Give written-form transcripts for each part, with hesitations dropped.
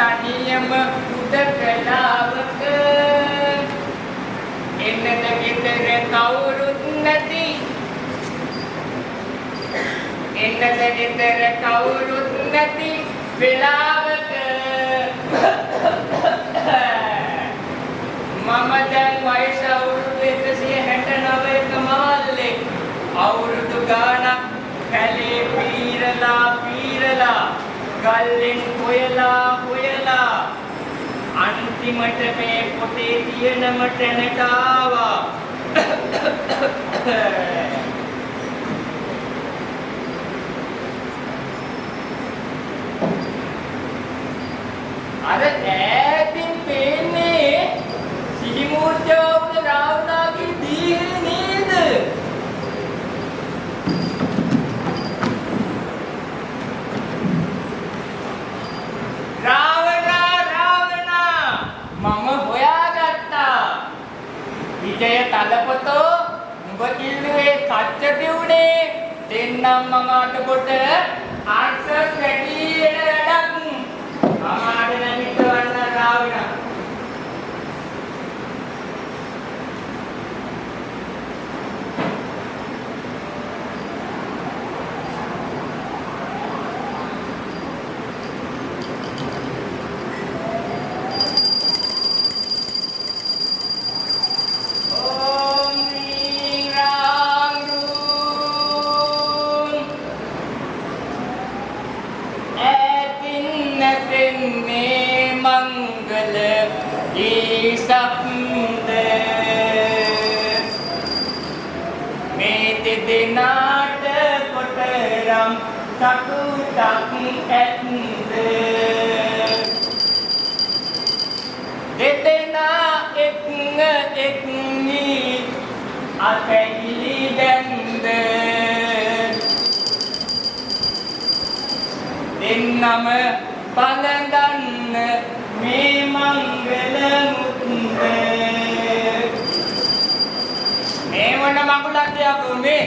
තනියම උඩ කලාවක එන්නද ගෙදර කවුරුත් නැති එන්නද ගෙදර කවුරුත් නැති වෙලාවක මම දැන් වයස අවුරුදු 169ක මහල්ලෙක් අවුරුදු ගානක් කැලේ පීරලා ගල්ලෙන් හොයලා අන්තිමට මේ පොතේ තියෙනම තැනට ආවා. අර ඈතින් පේන්නේ සිහිමූර්තියවුද රාවණාගේ දීහේ නේද? මම හොයාගත්තා. විජය තලපතෝ උඹ කිල්ලුවේ කච්චති උනේ දෙන්නම් මම අතකොට ආන්සර් වැඩි වැඩක් මම ආඩ නැගිටවන්න රාවණ. දෙනාට කොතරම් සතුටක් ඇත්ද දෙදෙනා එක්නි අපැගිලි දැන්ද දෙන්නම බලඳන්න මේ මංගල මුත්ද මේ වන මඟුලක් දෙයක් මේ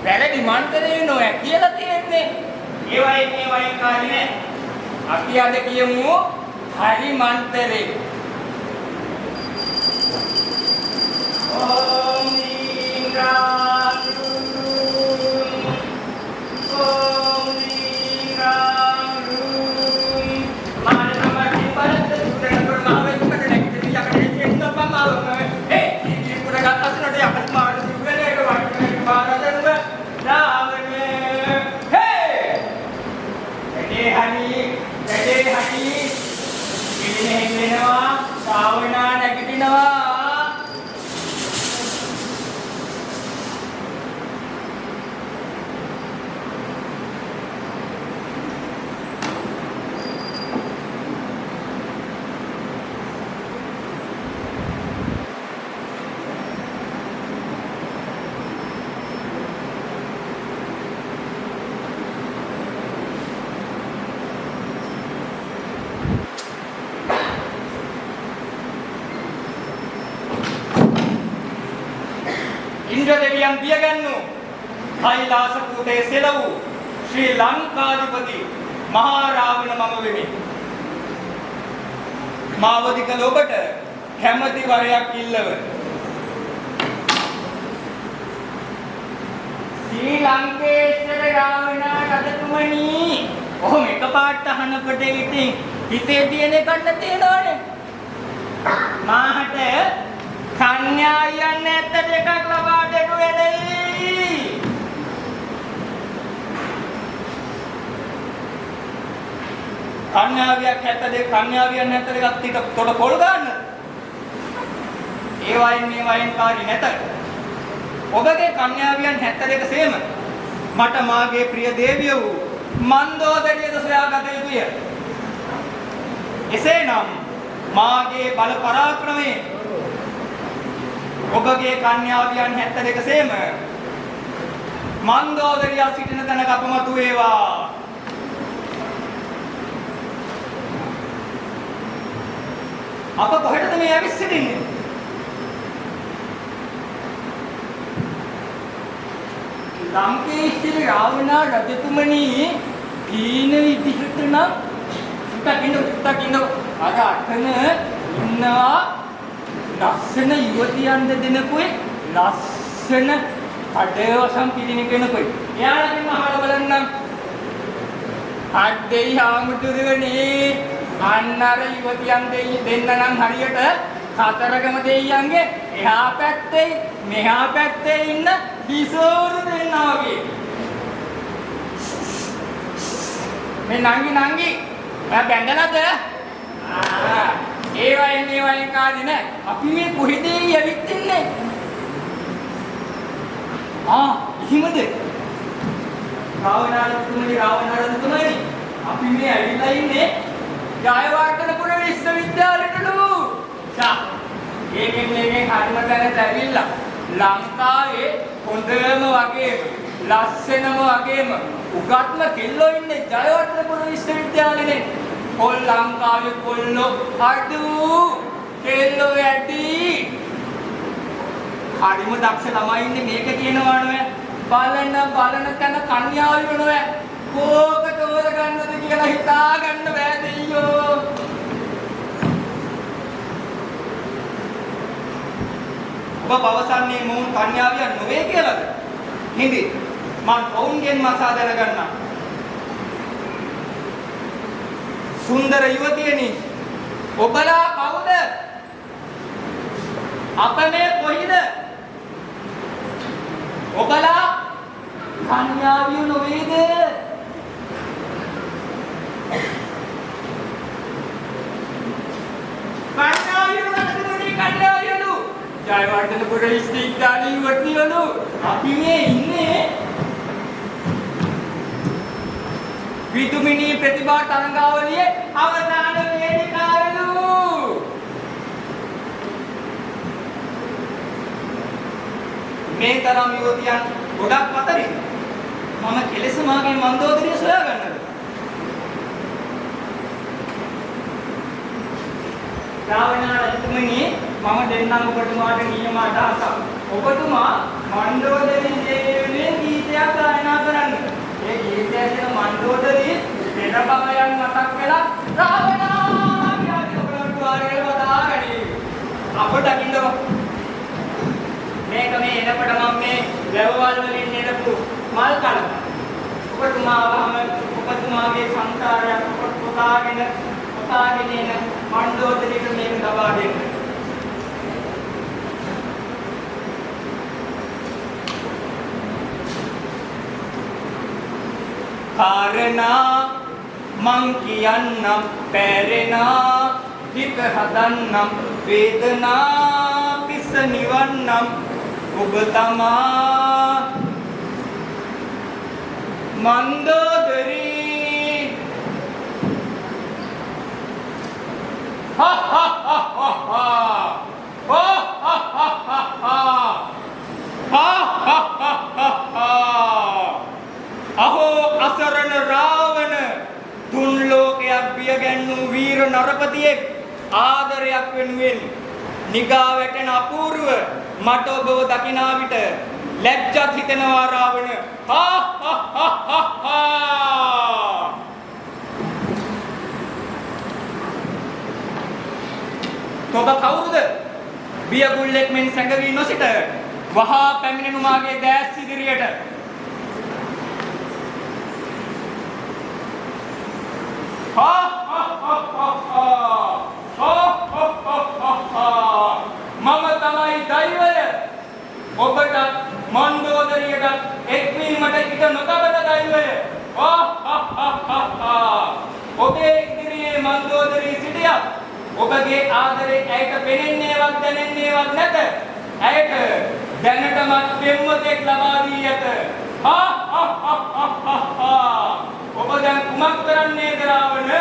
වැරදි මන්ත්‍රේ නෝ කියලා තියෙන්නේ. ඒවයි කාලේ අපි අද කියමු හරි මන්ත්‍රේ. ඕම් නීරාම් ඕම් නීරාම් මානමටි බලත සුරණ ප්‍රමාවේ තුකට නැගිටින්න යකඩේ එන්න බමාව ඒ ඉති පුරගත් අසනට යකඩ මාන සුගලේක වටේ බාරදන්න රාවණ හේ වැඩේ හරි ඉන්නේ වෙනවා රාවණ නැගිටිනවා. ඉන්ද්‍රදෙවියන් පියගන්නු කෛලාස කූටේ සෙලවූ ශ්‍රී ලංකාධිපති මහා රාවණ මම වෙමි. මාවදික ලොබට කැමැති වරයක් ඉල්ලව. ශ්‍රී ලංකේශ්වර රාවණ රජතුමනි ඔහොම එකපාරට අහනකොට ඉතින් හිතේ තියෙන කන්න තේනවනේ. මාහට කන්‍යායන් නැත්ත දෙකක් ලබා දෙනු වෙලයි. කන්‍යාවියක් නැත්ත දෙක කන්‍යාවියන් නැත්ත දෙකක් ටික තොඩ පොල් ගන්න. ඒ වයින් කාරි නැත. ඔබගේ කන්‍යාවියන් 72 සේම මට මාගේ ප්‍රිය දේවිය වූ මන්දෝදරියද සොයාගත යුතුය. එසේනම් මාගේ බල පරාක්‍රමයේ ඔබගේ කන්‍යාවියන් 72 සේම මන්දෝදරිය සිටින තැනක අපමතු වේවා. අප කොහෙටද මේ ඇවිත් සිටින්නේ? ලංකේශ්වර රාවණ රජතුමනි දීන විදිහට නම් පුත්තකින්න අර අතන ඉන්නවා ලස්සන යුවතියන් දෙදෙනෙකුයි ලස්සන කඩේවසම් පිළිණ කෙනෙකුයි. එයාලගෙන් අහලා බලන්නම්. අද්දෙයි හාමුදුරුවනේ අන්න අර යුවතියන් දෙන්න නම් හරියට කතරගම දෙයියන්ගේ එහා පැත්තේ මෙහා පැත්තේ ඉන්න කිසෝරු දෙන්නා වගේ. මේ නංගි මම බැඳලාද? ඒ වයින් කාදී නෑ. අපි මේ කොහෙද යවිත් ඉන්නේ? එහෙමද? රාවණාරතුමනි අපි මේ ඇවිල්ලා ඉන්නේ ජයවර්ධනපුර විශ්වවිද්‍යාලයටලු. ඒකෙන් හරිම තැනට ඇවිල්ලා ලංකාවේ හොඳම වගේම ලස්සනම වගේම උගත්ම කෙල්ලෝ ඉන්නේ ජයවර්ධනපුර විශ්වවිද්‍යාලේ. ලංකාවේ කොල්ලෝ අඩු කෙල්ලෝ වැඩි. හරිම දක්ෂ ළමයි ඉන්නේ මේක කියනවා නෝ. බලන තැන කන්‍යාවි වෙනවා. කෝක තෝර ගන්නද කියලා හිතා ගන්න බෑ දෙයියෝ. ඔබ පවසන්නේ මොවුන් කන්‍යාවියන් නොවේ කියලාද? හිඳි මං ඔවුන්ගෙන් මසා දැනගන්නම්. සුන්දර යුවතියනි ඔබලා කවුද? අප මේ කොහිද? ඔබලා කන්‍යාවියෝ නොවේද? කන්‍යාවියෝ ජයවර්ධනපුර විශ්වවිද්‍යාලයේ යුවතියලු. අපි මේ ඉන්නේ විදුමිනී ප්‍රතිභා තරංගාවලියේ අවසාන වේදිකාවලු. මේ තරම් යුවතියන් ගොඩක් අතරින් මම කෙලෙස මාගේ මන්දෝදරිය සොයා ගන්නද? රාවණාරතුමනි මම දෙන්නම් ඔබතුමාට නියම අදහසක්. ඔබතුමා මන්දෝදරිය දේවියන් ගීතයක් ගායනා කරන්න. ඒ ගීතය කියන මන්දෝදරිය වෙන බවයන් මතක් වෙලා රාවණා කියන ඔබට වාරේ වදාගනි. අපට දකින්න මේක මේ එනකොට මම මේ වැවවල් වලින් එනපු මල් කල. ඔබතුමාවම ඔබතුමාගේ සංසාරයක් කොටාගෙන එන මණ්ඩෝදරියට මේක ලබා දෙන්න. කාරණා මං කියන්නම් පැරෙනා හිත හදන්නම් වේදනා පිස්ස නිවන්නම් ඔබ තමා මන්දෝදරී. අහෝ අසරණ රාවණ තුන් ලෝකයක් බියගැන්වූ වීර නරපතියෙක් ආදරයක් වෙනුවෙන් නිගා වැටෙන අපූර්ව මට ඔබව දකිනා විට ලැජ්ජත් හිතෙනවා රාවණ. ඔබ කවුරුද? බියගුල්ලෙක් මෙන් සැඟවී නොසිට වහා පැමිණෙනු මාගේ දැස් ඉදිරියට. මම තමයි දෛවය. ඔබට මන්දෝදරියට එක්වීමට ඉඩ නොතබන දෛවය. ඔබේ ඉදිරියේ මන්දෝදරිය සිටියා. ඔබගේ ආදරේ ඇයට පෙනෙන්නේවත් දැනෙන්නේවත් නැත. ඇයට දැනටමත් පෙම්වතෙක් ලබා දී ඇත. ඔබ දැන් කුමක් කරන්නේද රාවණ?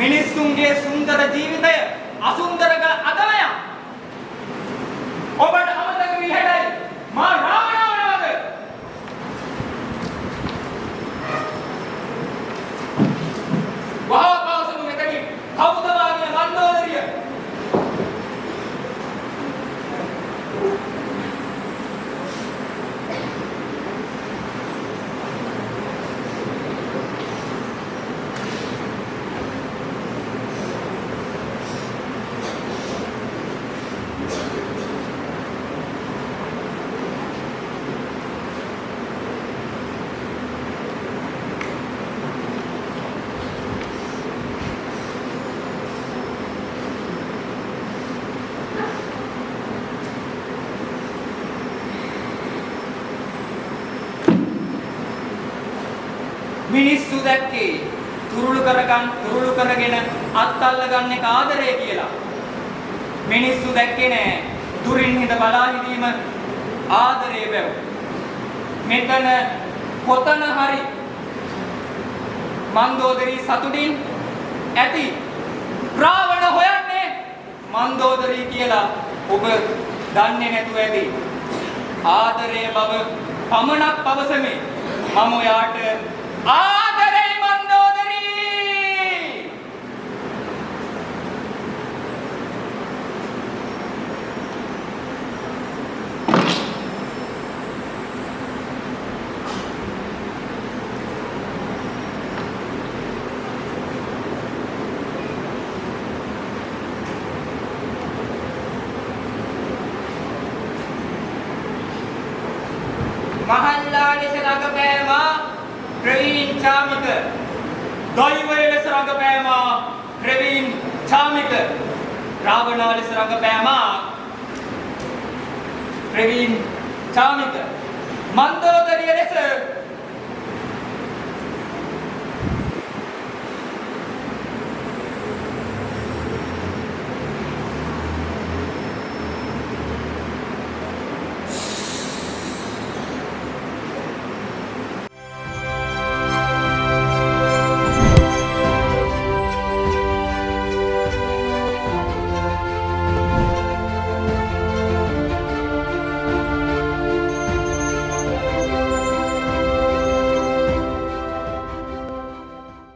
මිනිසුන්ගේ සුන්දර ජීවිතය අසුන්දර කළ අගමය. ඔබට අමතක වී හැඩයි මා රාවණවනවද? වහා පාසමු මෙතනින්. කවුද මාගේ මන්දෝදරිය? මිනිස්සු දැක්කේ තුරුළු කරගෙන අත්අල්ල ගන්න එක ආදරය කියලා. මිනිස්සු දැක්කේ නෑ දුරින් හිඳ බලා හිඳීම ආදරේ බව. මෙතන කොතන හරි මන්දෝදරි සතුටින් ඇති රාවණ හොයන්නේ මන්දෝදරි කියලා ඔබ දන්නේ නැතුව ඇති. ආදරය බව පමණක් පවසමි. මම ඔයාට ආදරේ මන්දෝදරි. මහල්ලා ලෙස රඟපෑම ප්‍රවීන් චාමික. දෛවය ලෙස රඟපෑම ප්‍රවීන් චාමික. රාවණා ලෙස රඟපෑම ප්‍රවීන් චාමික. මන්දෝදරිය ලෙස